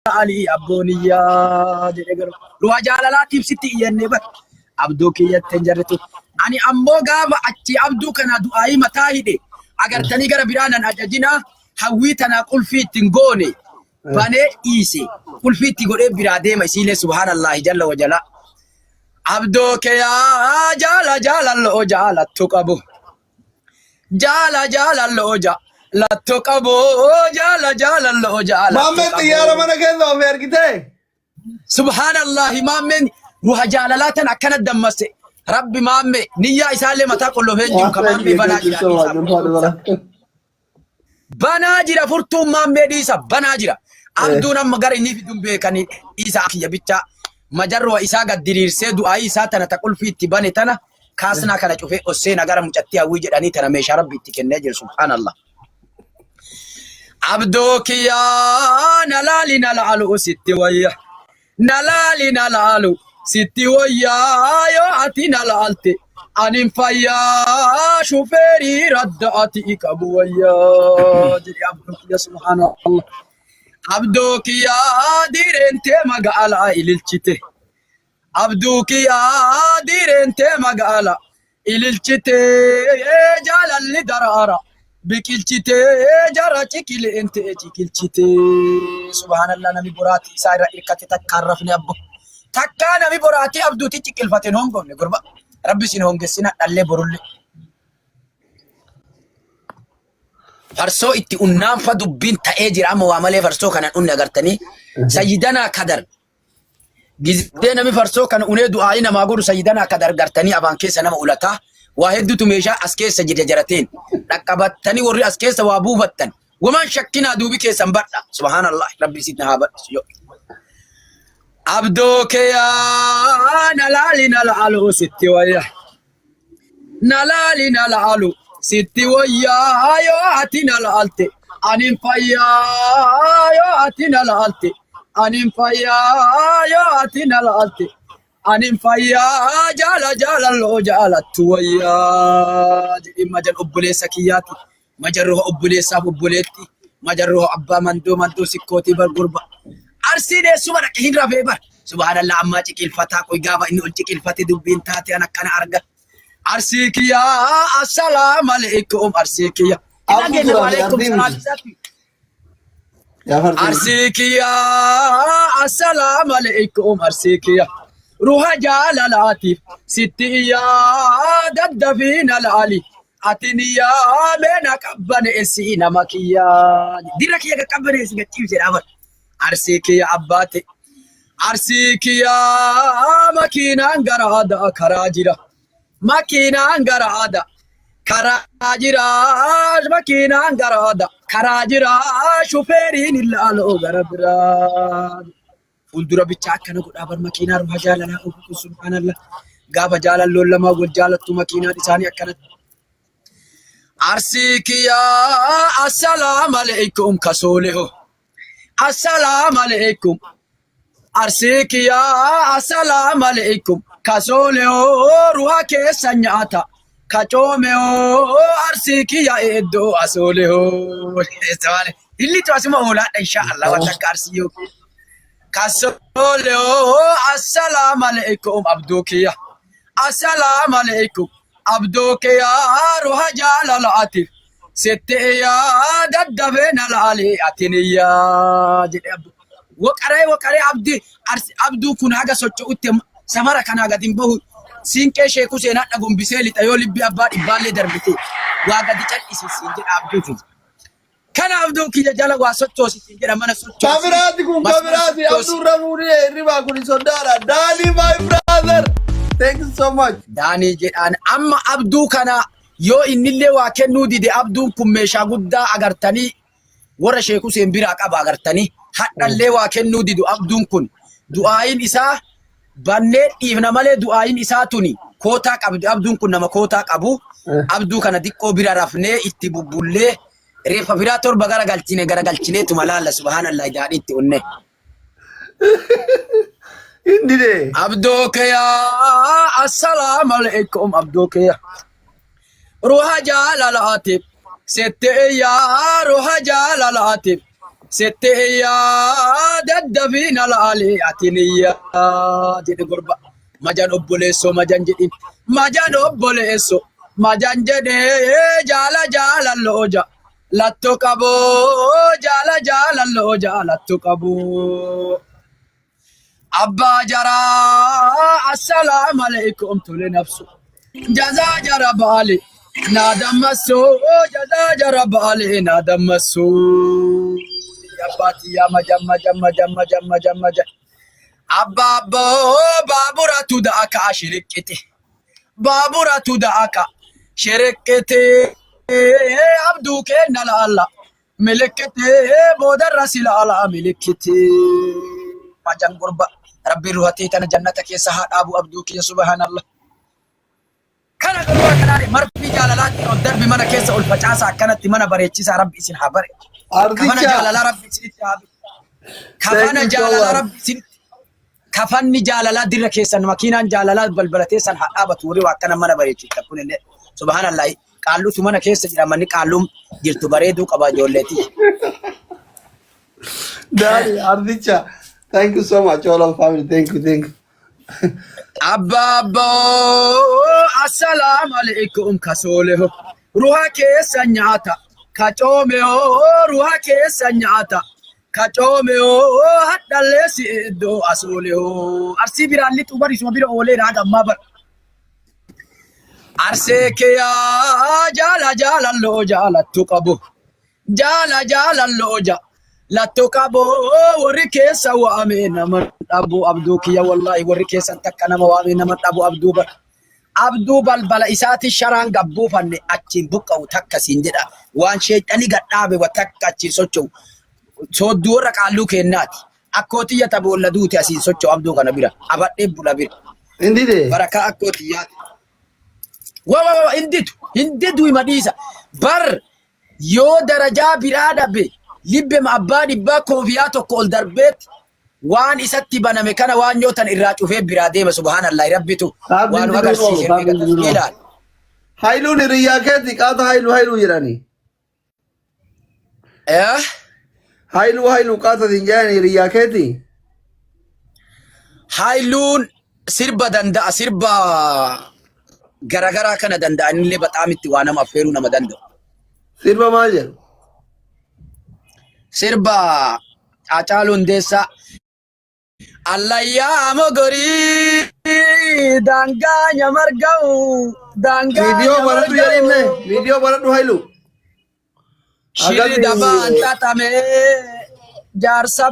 علي أبونيا روح جالالات يبسطي ينبه عبدوك يتنجرتو أني أمو غابة أتي عبدوك أنا دعائي متاهدي أگر تاني غرا برانا أجاجنا حويتنا قل في تنغوني باني إيسي قل في تنغوني برادي مسيلة سبحان الله جل وجل عبدوك يا جالا جالا اللو جالا تقبو جالا جالا اللو جالا لا تقبو جالا جالا اللو جالا مامن تيارة منا كذا وفير كده سبحان الله مامن روح جالالاتنا أكنت دمسي ربي مامي نيا إسالي متى كله فين كمامي بناجرة فرتو مامي ديسا بناجرة عبدونا مغاري نيفي دنبه كان إيسا أكيا بيتا مجروا إيسا قد ديرير سيدو آي إيسا تنا تقول في اتباني تنا كاسنا كان شوفي أسينا غارة مجتيا ويجد أني تنا ميشا ربي تكنيجر سبحان الله عبدوك يا نلالي نلالو ستي ويا نلالي نلالو ستي ويا يو أتي نلالتي أنين فيا شوفيري رداتي إكابو ويا جري عبدوك يا سبحان الله عبدوك يا ديرين تيما قالا إلالتي عبدوك يا ديرين تيما قالا إلالتي جالا اللي درارا بكلتي جرى تكيل انت تكيلتي سبحان الله نبي براتي ساير إركتي تكرفني أبو تكا نبي براتي أبدو تكيل فتن هونغ نقرب ربي سين هونغ سينا اللي برولي فرسو اتي أنام فدبين تأجر أما وعملي فرسو كان أني أغرتني سيدنا كدر جزدين نبي فرسو كان أني دعائنا ما أقول سيدنا كدر غرتني أبان كيس أنا مؤلتا واحد تميشا أسكيس سجد جرتين ركبتني وري أسكيس وابوفتن ومن شكنا دوبي كيس أمبرنا سبحان الله ربي سيدنا هابر عبدوك يا نلالي نلالو ستي ويا نلالي نلالو ستي ويا يو هاتي نلالتي أنين فيا يو هاتي نلالتي أنين فيا يو هاتي نلالتي أنين فيا جالا جالا لو جالا تويا مجر أبولي سكياتي مجره أبولي ساب أبوليتي مجره أبا مندو سكوتي بالقربة أرسيني سمرك هين رفيبر سبحان الله عما تكيل فتا كوي غابا إنو تكيل فتا دبين تاتي أنا كان أرغا أرسيك يا السلام عليكم أرسيك يا أرسيك يا السلام عليكم أرسيك يا روح جالالاتي ستي يا ددفين العلي أتني يا بينك أبن إسينا مكيا ديرك يا كبر إسينا كيف سيرابر أرسيك يا أباتي أرسيك يا مكينا غرادا كراجرا مكينا غرادا كراجرا مكينا غرادا كراجرا شوفيرين اللالو غربرا فولدرا بيتشا كنا قد أبر مكينا روح جالنا أوكو سبحان الله غابا جالا لولا ما قل جالتو مكينا ديساني أكنت أرسيك يا السلام عليكم كسوله السلام عليكم أرسيك يا السلام عليكم كسوله روح كيسانياتا كجومه أرسيك يا إدو أسوله اللي تواسمه أولاد إن شاء الله وتكارسيو كسولو السلام عليكم عبدوكيا السلام عليكم عبدوكيا روح جالالاتي ستيا ددبين العلي أتنيا وقري عبدي عبدو كن حاجة سوتشوت سمارة كان حاجة تنبه سينكي شيكو سينا نقوم بسيلي تيولي بيابا إبالي دربتي وقد تشال سينجي عبدو فيه كان عبدوك يا جالا واسطوسي تنجر مانا سوتشوسي كاميراتكم كاميراتي عبدو رموني ريبا كوني صدارة داني my brother thank you so much داني جيران أما عبدو كان يو إن اللي واكنو دي عبدو كميشا قدا أغرتني ورا شيكو سينبيراك أبا أغرتني حتى اللي واكنو دي دو عبدو كن دعاين إسا بانير إفنا مالي دعاين إسا توني كوتاك عبدو كن نما كوتاك أبو عبدو كان ديكو بيرا رفني اتبوبولي ريفا فيراتور بغارا غالتيني تمالا سبحان الله جاري توني إندي دي عبدوك يا السلام عليكم عبدوك يا روح جالالاتي ستي يا روح جالالاتي ستي يا دد دفين العلي أتنيا جد قربا مجان أبوليسو مجان جدين مجان أبوليسو مجان جدي جالا اللوجا لا تكبو جالا اللوجا لا تكبو أبا جرا السلام عليكم تولي نفسه جزا جرا بالي نادم مسو جزا جرا بالي نادم مسو يا باتي يا مجم أبا بابورا تدعك شركتي بابورا تدعك شركتي عبدو كن الله ملكتي بودر رسول الله ملكتي مجان قربا ربي روحتي تنا جنتك يا سهاد أبو عبدوك يا سبحان الله كان قربا كناري مرفي جالالات ودر بمنا كيس الفجاسة كانت منا بريتشي ربي سين حبر كفنا جالال ربي سين كفنا جالال ربي سين كفني جالال دير كيسن مكينا جالال بلبلتي سن حابة توري وكنا منا بريتشي تكون اللي سبحان الله قالوا ثمنا كيس جرامني قالوا جلتو بريدو كبا جولتي Daddy, Ardicha. Thank you so much, all of family. Thank you. Ababo, assalamu alaikum kasoleho. Ruha ke sanyata, kachomeo, ruha ke sanyata, kachomeo, hatta lesi do asoleho. Arsi biralli tu bari sumabiro ole raga mabar. Arse ke ya jala lo jala tukabu. Jala lo jala. لا تكابو وركيس وامين من ابو عبدوك يا والله وركيس تكنا وامين من ابو عبدو بل اساتي شران غبو فن اچين بوكو تكسين جدا وان شيطاني غدابه وتكاچي سوچو سودور قالو كينات اكوتي يتبولدوت اسين سوچو عبدو كنبيرا ابدي بولابير انديده بركه اكوتي يا وا انديدو مديسا بر يو درجه بيرادا بي لبه معبادي باكو فياتو كول دربت وان اساتي بنامي كان وان نيوتن الراجو في برادي سبحان الله ربيتو وان وغرسي كيلال هايلو نرياكتي قاطا هايلو يراني هايلو قاطا دينجاني رياكتي هايلون سربا دندا سربا غرغرا كان دندا اللي بتامتي وانا ما فيرو نما دندو سربا ماجر sirba acaalun deessa allayyaa mogori daangaanya margau video baradu hailu shiri dabaan tatame jaarsa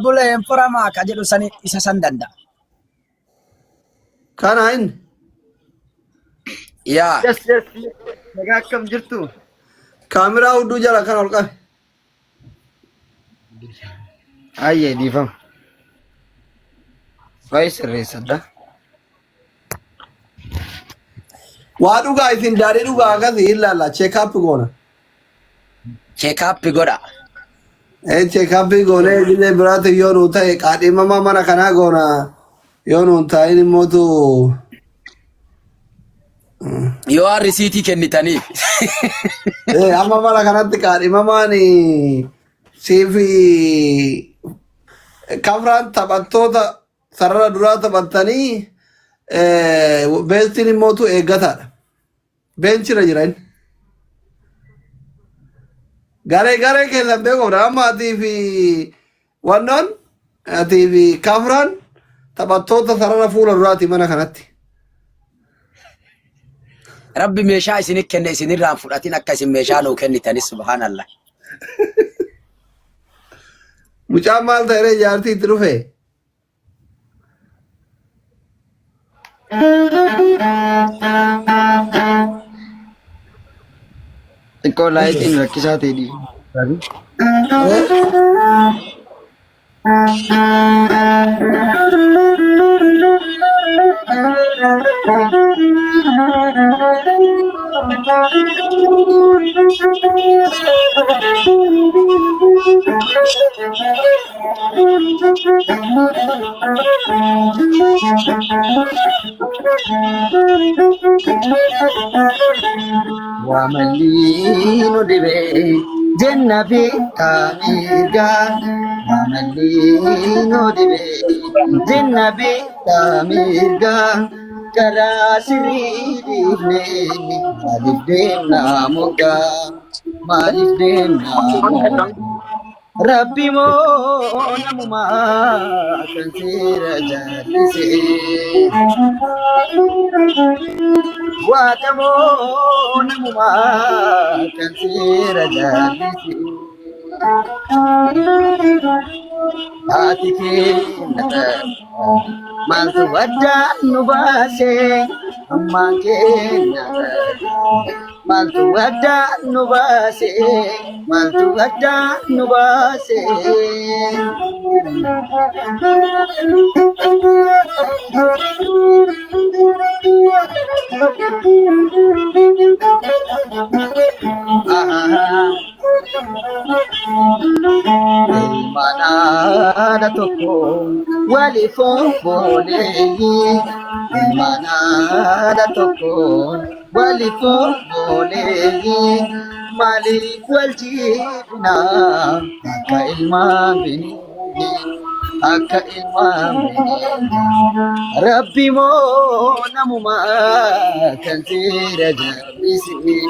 buleen furama ka jedhu sani isa san danda kana hin yaa yes nagaa akkam jirtu Kamera udu jala kan olqa. Ayye difam. Faiz resada. Wadu ga isin dari duga aga illalla check up gona. check up goda Check up gona dile brate yonu ta e qade mama mana kana gona yonu ta ini motu yoo risiitii kennitaniif amma mala kanatti qade mama ni sifi kafran taphattoota sarara duraa taphattanii beestiin immootu eeggataadha. Beenchira jiran. Garee keessan beekumsa amma atii fi wannoon atii fi kafran taphattoota sarara fuula duraati mana kanatti. Rabbi meeshaa isinit kenne isinirraan fudhatin akka isin meeshaa nuu kennitanis subhaanallah. Mucaan maal ta'ee jaartii itti dhufe? Xiqqoo laayitiin rakkisaa ta'e Wamalino dibe jenna beekamiga amalliinoo dhibee jenna beekamiga karaa sirrii dhiifnee maaliif deemnaa moggaa maaliif deemnaa moggaa Rabbi moo namumaa kan seera jallisee Waaqa moo namumaa kan seera jallisee Haati keenya maaltu addaan nu baasee ammaan keenya maaltu addaan nu baasee maaltu addaan nu baasee Ilmaanaadha tokko waliif obboleeyyi Ilmaanaadha tokko waliif obboleeyyi maaliif wal jibbinaa akka ilmaan bineenyi akka ilmaan bineenyi Rabbi moo namumaa kan seera jallisee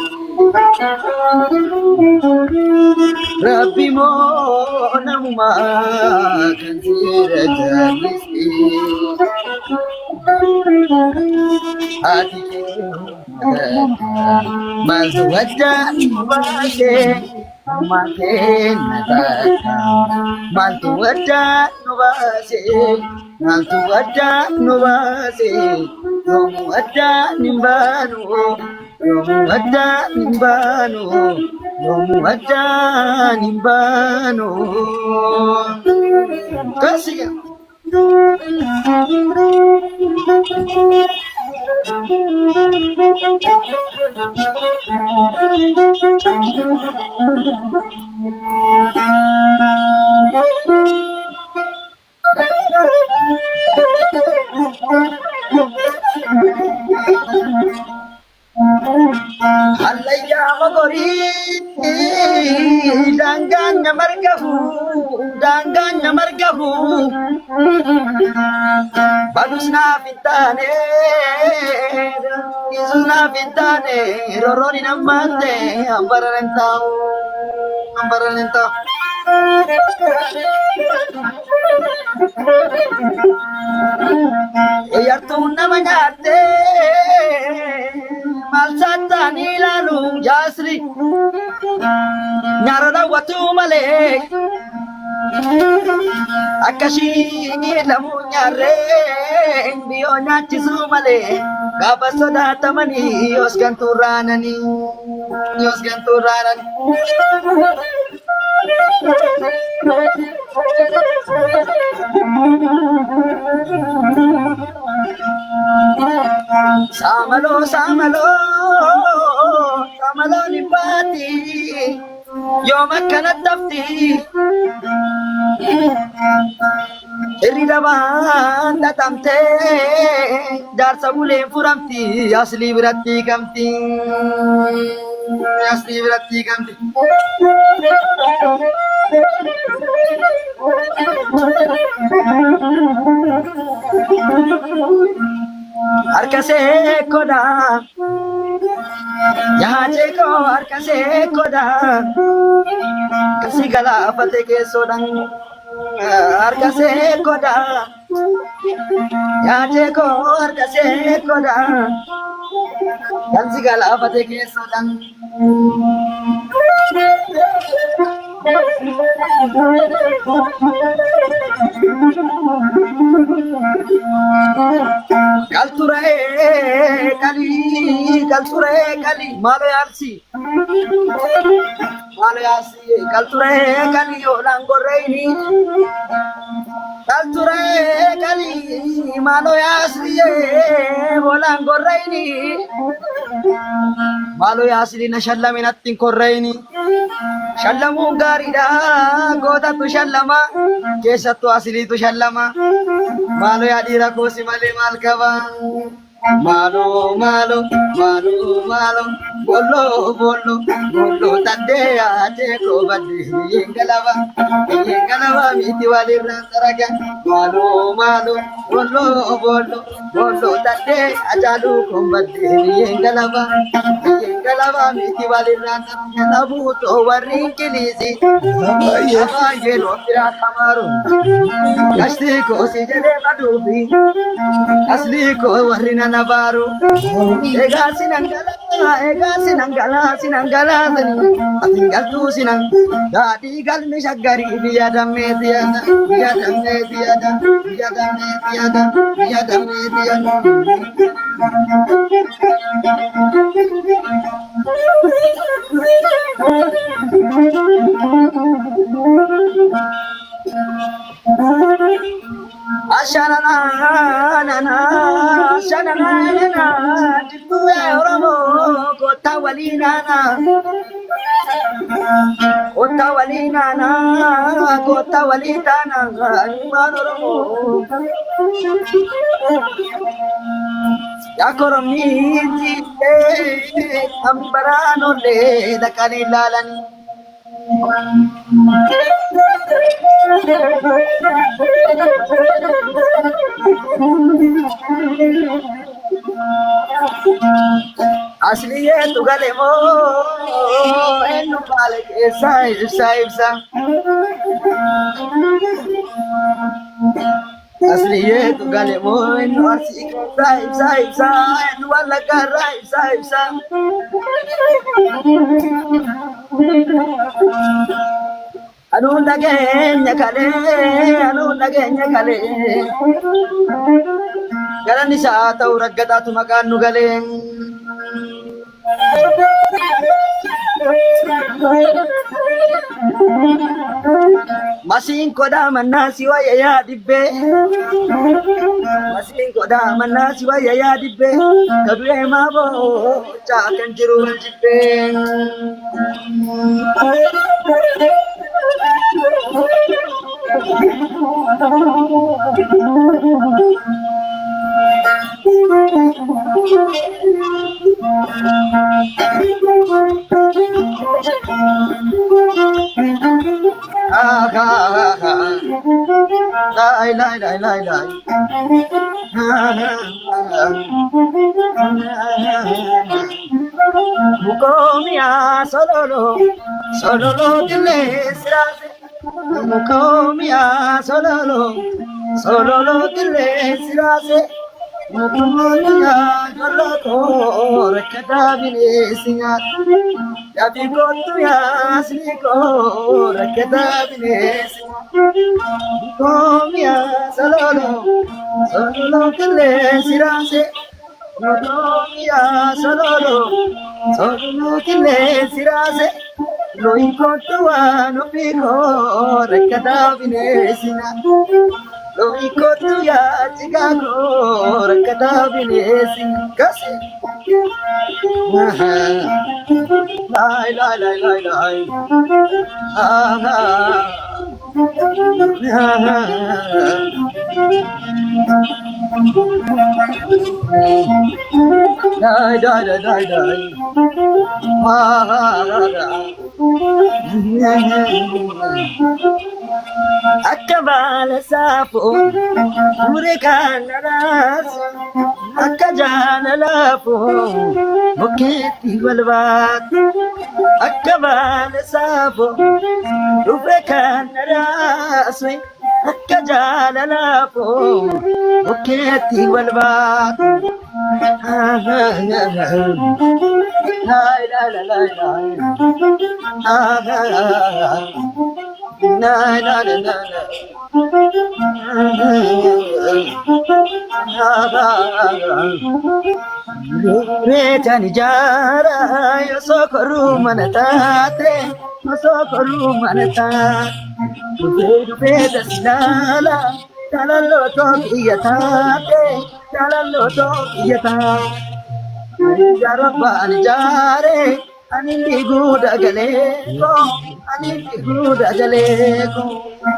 Rabbi moo namumaa kan seera jallisee Haati keenya maaltu addaan nu baasee ammaan keenya takka maaltu addaan nu baasee maaltu addaan nu baasee yoomuu addaan hin baanu yoomuu addaan hin baanu yoomuu addaan hin baanu Kasiya Hallayyaa mogorii daangaan namar gahu badus naaf hin taane dhiisus naaf hin taane rorroon hin hammaanne hambaran hin taa'u Yartuun nama nyaatte maal saattaan ilaalu jaasri nyaara daawwatu malee akkashii lamuu nyaarree biyyoo nyaachisuu malee gaafa sodaatamanii yoos gantuu raananii Samaloo ni baati yoom akkana tafti irri dabaan dhatamtee jaarsa buleen furamti aslii biratti hiikamti Arkasee koda yaachee koo arkasee koda kasi galaafate keessoodhaan arkasee koda yaachee koo arkasee koda kasi galaafate keessoodhaan. Kalturee kali maalo yaarsi kalturee kali yoolaan gorreeyni kalturee kali maalo yaarsi yoolaan gorreeyni maalo yaasli na shallaminatti hin korreeyni shallamuun gaariidha gootatu shallama keessattuu asliitu shallama maalo yaa dhiira koosi malee maal qaba Malo, malo, malo, malo, bolo, bolo, bolo, tadea, teko, badi, yengalava, miti wali rantaraga. Malo, malo, bolo, bolo, bolo, tadea, ajalu, kumbadi, yengalava, miti wali rantaraga. Nabu to warinkilisi, abaye no pira kamaru, kasti ko sijede kadubi. Asli ko warina nabaru ega sinangala tani atinggal tu sinang dadi gal mi shagari biya damme tiada Ashana na na jitu oromo kota walina na kota walita na iman oromo yakoromiti ambarano le dakanilalan asli ye tu gale mo enu pale ke sai asli ye tu gale mo enu arsi sai enu wala garai sai anu nagenya kale garani sa tau raggata tu makan nu galeng masing koda manasi wa ya dibbe kadue mabo cha kan jiru dibbe Lai. Mukomia sololo dile sirase. Mukomia sololo dile sirase. Mukomia joloto rekada bine singat. Yapi kotu ya sliko rekada bine singat. Mukomia sololo dile sirase. Mukomia sololo dile sirase. Loi kotu no piko rekada bine singat. Loi kotu ya Chicago rekada bine singat. Kasi lai Akabala sapo Murikan naras Akajana lapo Muketi walbat Akabala sapo Murikan naras Akajana lapo Muketi walbat Retan jara yo sokoru manatate Dube daslala talalo to iyatate Jaraban jare anindi guda galeko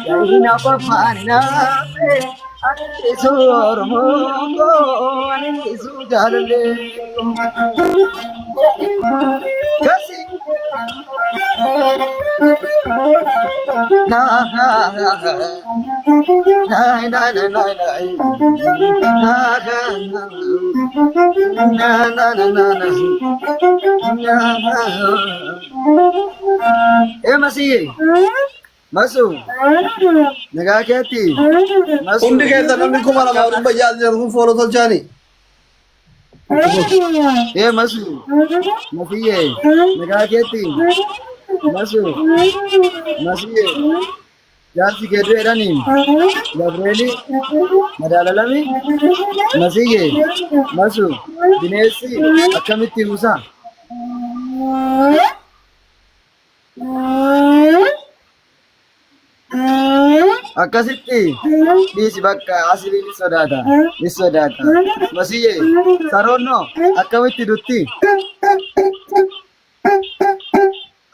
Jaina papana Isu Oromo, isu Jalale. Kasi. Na na na na na na masih masuk negara keti masuk Undi keessa namni kuma lama dhibba ja'a jedhamu fooloo tolchaani. masuk masih negara keti masuk masih Jangan kedu edani Gabrieli madalalami masih masuk dinesi akamitti musa akkasitti dhiisi bakka asili ni sodaata masiyye saroonno akkamitti dutti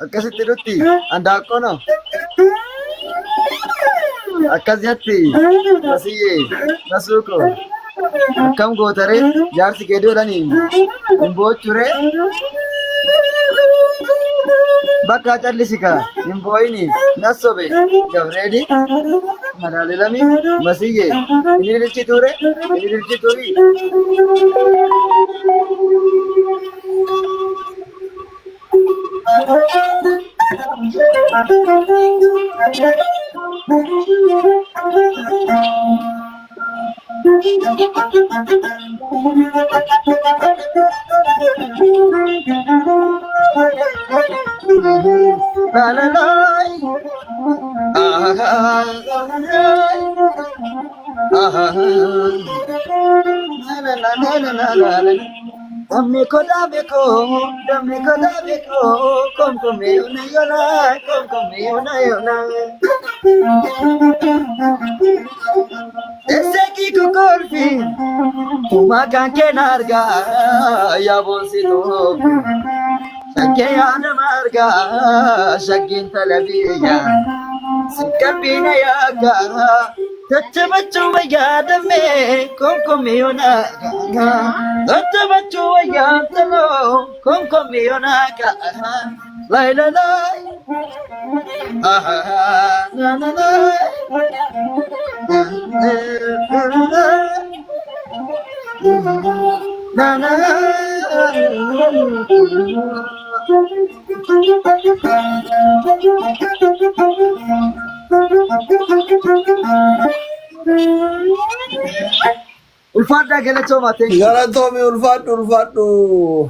akkasitti dutti andaaqqono akkasitti masiyye masuuko akkam gootare jaarsi keedoodhaniin hin boochure bakka callisika hin booyini nassobe gabreedi madaalelami masiyye inililchituure inililchituri Dammi ko kom kom yona Eseki kukolfi Tumakan kenarga ya bonsito Shakke yana marga shakkin talabiya Sikabina yaga Tattabachu mayadame kom yona Tattabachu mayadalo kom yona Lai lai lai na na na na na Ulfaadha galatooma ta'e Galatoomi ulfaadhu.